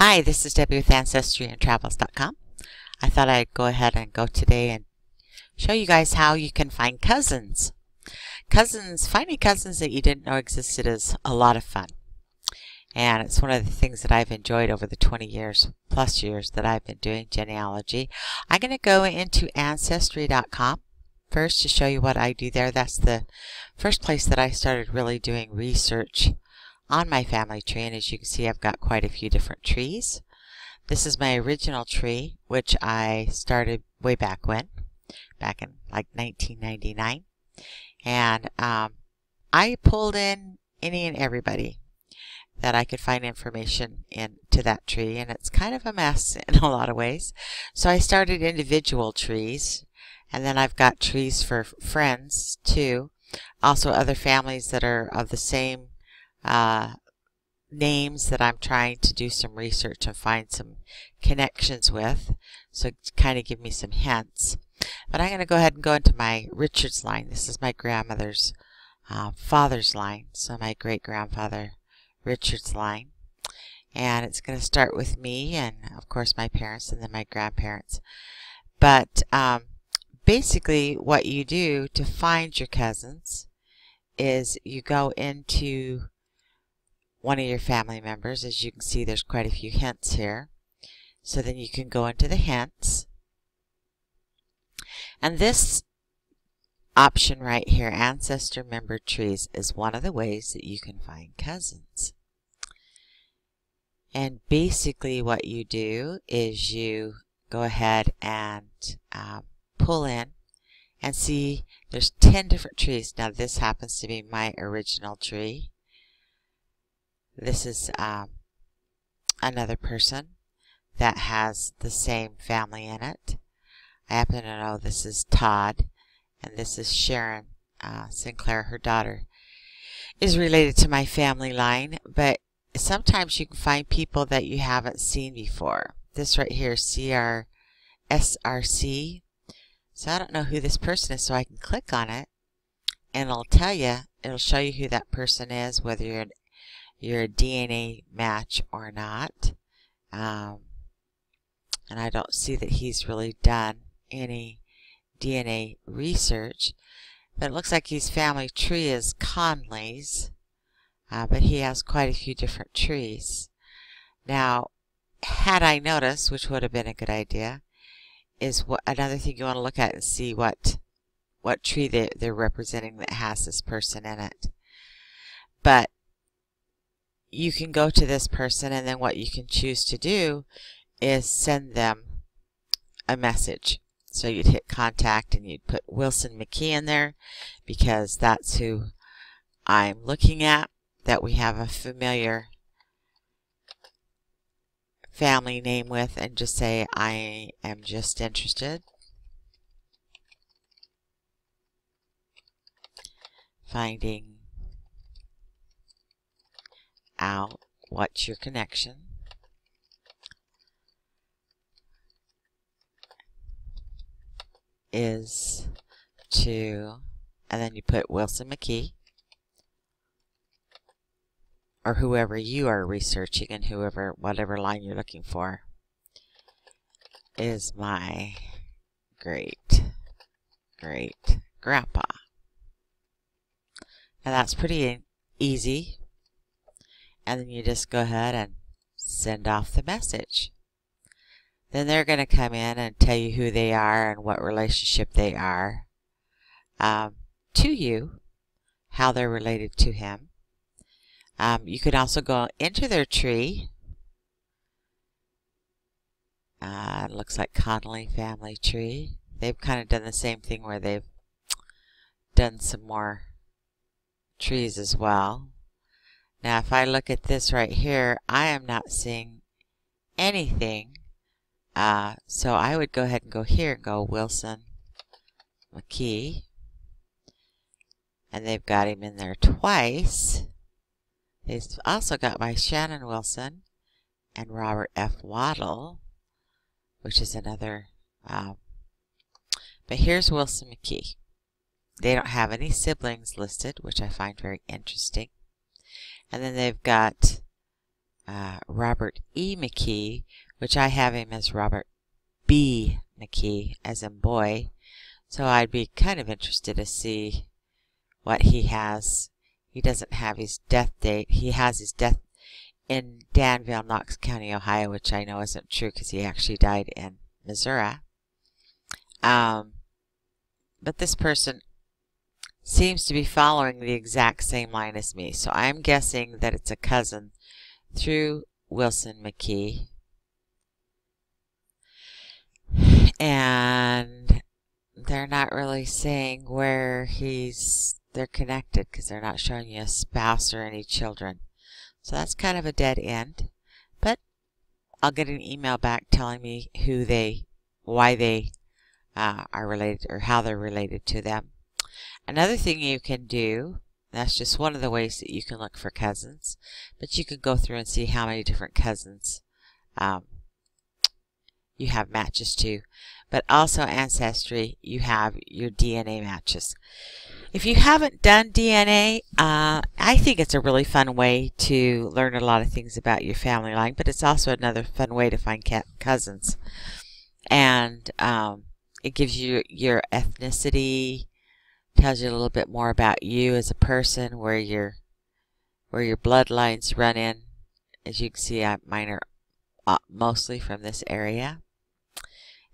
Hi, this is Debbie with Ancestryandtravels.com. I thought I'd go ahead and go today and show you guys how you can find cousins. Finding cousins that you didn't know existed is a lot of fun. And it's one of the things that I've enjoyed over the 20 plus years that I've been doing genealogy. I'm going to go into Ancestry.com first to show you what I do there. That's the first place that I started really doing research on my family tree, and as you can see, I've got quite a few different trees. This is my original tree, which I started way back in like 1999, and I pulled in any and everybody that I could find information into that tree, and it's kind of a mess in a lot of ways. So I started individual trees, and then I've got trees for friends too, also other families that are of the same names that I'm trying to do some research and find some connections with, so kind of give me some hints. But I'm going to go ahead and go into my Richard's line. This is my grandmother's father's line, so my great-grandfather Richard's line. And it's going to start with me and, of course, my parents and then my grandparents. But basically what you do to find your cousins is you go into one of your family members. As you can see, there's quite a few hints here. So then you can go into the hints. And this option right here, Ancestor Member Trees, is one of the ways that you can find cousins. And basically what you do is you go ahead and pull in and see there's 10 different trees. Now this happens to be my original tree. This is another person that has the same family in it. I happen to know this is Todd, and this is Sharon Sinclair. Her daughter is related to my family line, but sometimes you can find people that you haven't seen before. This right here, CRSRC. So I don't know who this person is, so I can click on it, and it'll tell you, it'll show you who that person is, whether you're a DNA match or not. And I don't see that he's really done any DNA research, but it looks like his family tree is Conley's, but he has quite a few different trees. Now, had I noticed, which would have been a good idea, is what another thing you want to look at and see what tree they're representing that has this person in it. But you can go to this person, and then what you can choose to do is send them a message. So you'd hit contact and you'd put Wilson McKee in there because that's who I'm looking at, that we have a familiar family name with, and just say I am just interested. Finding out what's your connection. Is to, and then you put Wilson McKee, or whoever you are researching, and whatever line you're looking for, is my great grandpa. Now that's pretty easy. And then you just go ahead and send off the message. Then they're going to come in and tell you who they are and what relationship they are to you, how they're related to him. You can also go into their tree. It looks like Connolly family tree. They've kind of done the same thing where they've done some more trees as well. Now if I look at this right here, I am not seeing anything. So I would go ahead and go here and go Wilson McKee. And they've got him in there twice. They've also got my Shannon Wilson and Robert F. Waddle, which is another. But here's Wilson McKee. They don't have any siblings listed, which I find very interesting. And then they've got Robert E. McKee, which I have him as Robert B. McKee, as in boy. So I'd be kind of interested to see what he has. He doesn't have his death date. He has his death in Danville, Knox County, Ohio, which I know isn't true because he actually died in Missouri. But this person seems to be following the exact same line as me. So I'm guessing that it's a cousin through Wilson McKee. And they're not really saying where they're connected because they're not showing you a spouse or any children. So that's kind of a dead end. But I'll get an email back telling me why they are related or how they're related to them. Another thing you can do, that's just one of the ways that you can look for cousins, but you can go through and see how many different cousins you have matches to. But also Ancestry, you have your DNA matches. If you haven't done DNA, I think it's a really fun way to learn a lot of things about your family line, but it's also another fun way to find cousins. And it gives you your ethnicity, tells you a little bit more about you as a person, where your bloodlines run in. As you can see, mine are mostly from this area.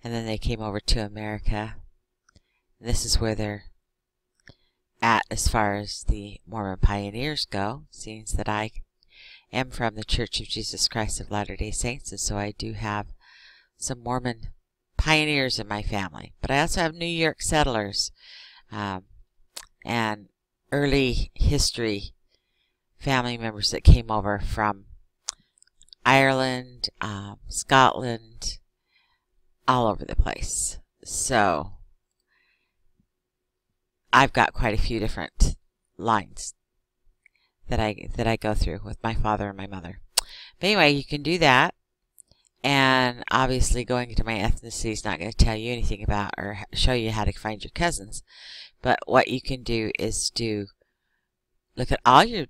And then they came over to America. And this is where they're at as far as the Mormon pioneers go, seeing that I am from the Church of Jesus Christ of Latter-day Saints, and so I do have some Mormon pioneers in my family. But I also have New York settlers and early history family members that came over from Ireland, Scotland, all over the place. So I've got quite a few different lines that I go through with my father and my mother. But anyway, you can do that. And obviously going into my ethnicity is not going to tell you anything about or show you how to find your cousins. But what you can do is look at all your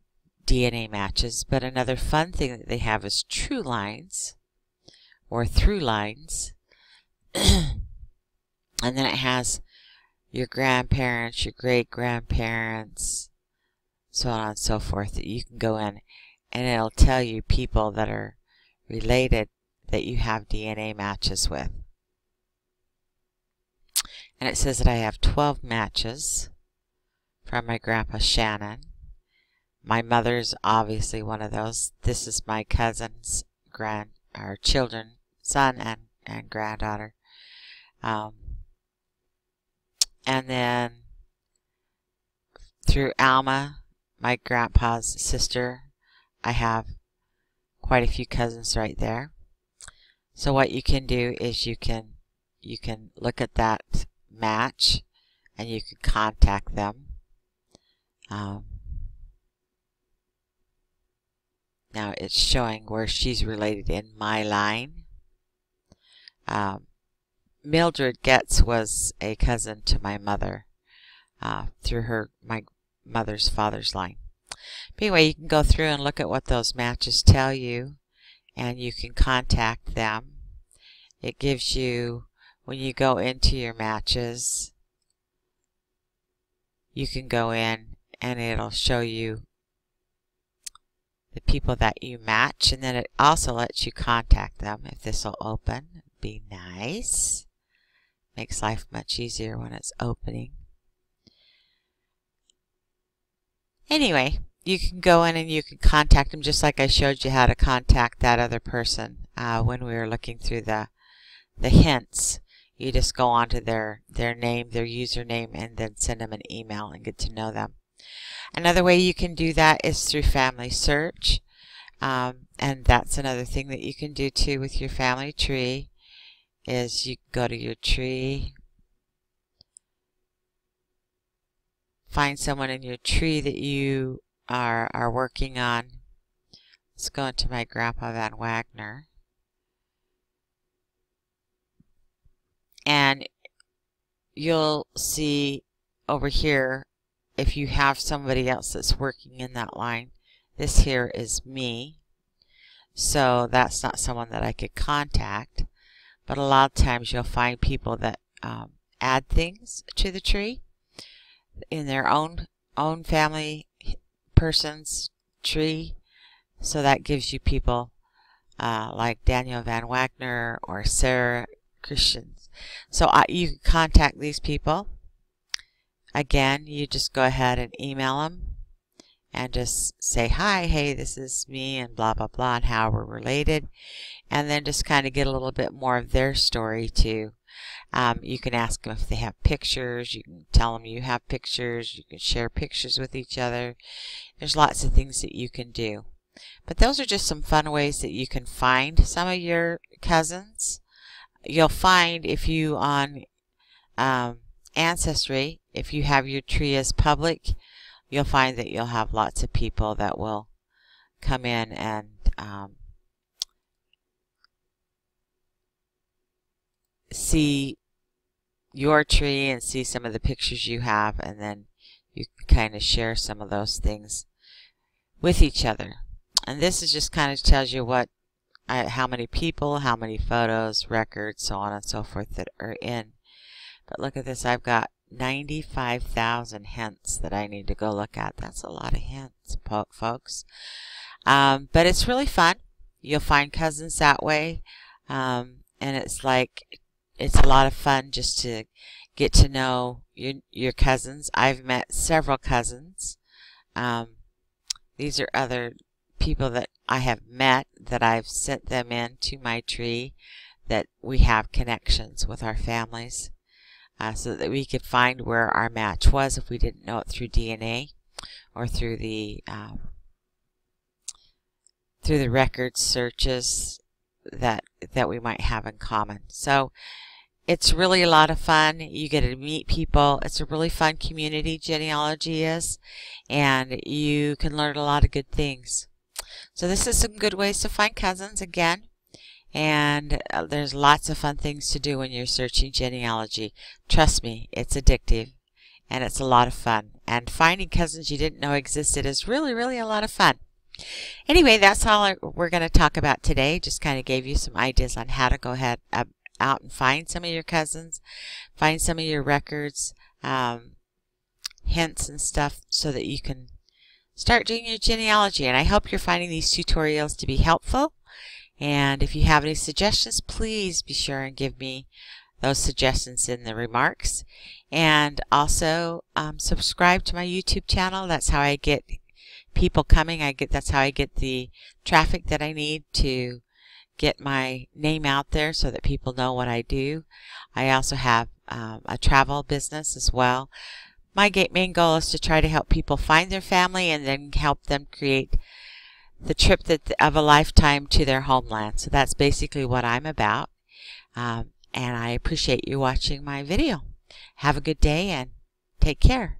DNA matches. But another fun thing that they have is true lines or through lines. And then it has your grandparents, your great-grandparents, so on and so forth, that you can go in and it'll tell you people that are related that you have DNA matches with. And it says that I have 12 matches from my grandpa Shannon. My mother's obviously one of those. This is my cousin's children, son and granddaughter. And then through Alma, my grandpa's sister, I have quite a few cousins right there. So what you can do is you can look at that match and you can contact them. Now it's showing where she's related in my line. Mildred Getz was a cousin to my mother through my mother's father's line. But anyway, you can go through and look at what those matches tell you, and you can contact them. It gives you, when you go into your matches, you can go in and it'll show you the people that you match, and then it also lets you contact them. If this will open, it'd be nice. Makes life much easier when it's opening. Anyway, you can go in and you can contact them just like I showed you how to contact that other person when we were looking through the hints. You just go onto their name, their username, and then send them an email and get to know them. Another way you can do that is through Familysearch, and that's another thing that you can do too with your family tree. Is you go to your tree, find someone in your tree that you are working on. Let's go into my Grandpa Van Wagner. And you'll see over here, if you have somebody else that's working in that line, this here is me. so that's not someone that I could contact. But a lot of times you'll find people that add things to the tree in their own family person's tree. So that gives you people like Daniel Van Wagner or Sarah Christians. So you can contact these people. Again, you just go ahead and email them and just say, hi, hey, this is me and blah, blah, blah, and how we're related. And then just kind of get a little bit more of their story too. You can ask them if they have pictures. You can tell them you have pictures. You can share pictures with each other. There's lots of things that you can do. But those are just some fun ways that you can find some of your cousins. You'll find if you on Ancestry, if you have your tree as public, you'll find that you'll have lots of people that will come in and see your tree and see some of the pictures you have, and then you can kind of share some of those things with each other. And this is just kind of tells you what, how many people, how many photos, records, so on and so forth that are in. But look at this, I've got 95,000 hints that I need to go look at. That's a lot of hints, folks. But it's really fun. You'll find cousins that way. And it's like, it's a lot of fun just to get to know your cousins. I've met several cousins. These are other people that I have met that I've sent them in to my tree, that we have connections with our families, so that we could find where our match was if we didn't know it through DNA or through the record searches that we might have in common. So it's really a lot of fun. You get to meet people. It's a really fun community, Genealogy is, and you can learn a lot of good things. So this is some good ways to find cousins again, and there's lots of fun things to do when you're searching genealogy. Trust me, it's addictive and it's a lot of fun, and finding cousins you didn't know existed is really, really a lot of fun. Anyway, that's all we're going to talk about today. Just kind of gave you some ideas on how to go ahead out and find some of your cousins, find some of your records, hints and stuff, so that you can start doing your genealogy. And I hope you're finding these tutorials to be helpful. And if you have any suggestions, please be sure and give me those suggestions in the remarks. And also subscribe to my YouTube channel. That's how I get people coming. That's how I get the traffic that I need to get my name out there so that people know what I do. I also have a travel business as well. My main goal is to try to help people find their family and then help them create the trip of a lifetime to their homeland. So that's basically what I'm about. And I appreciate you watching my video. Have a good day and take care.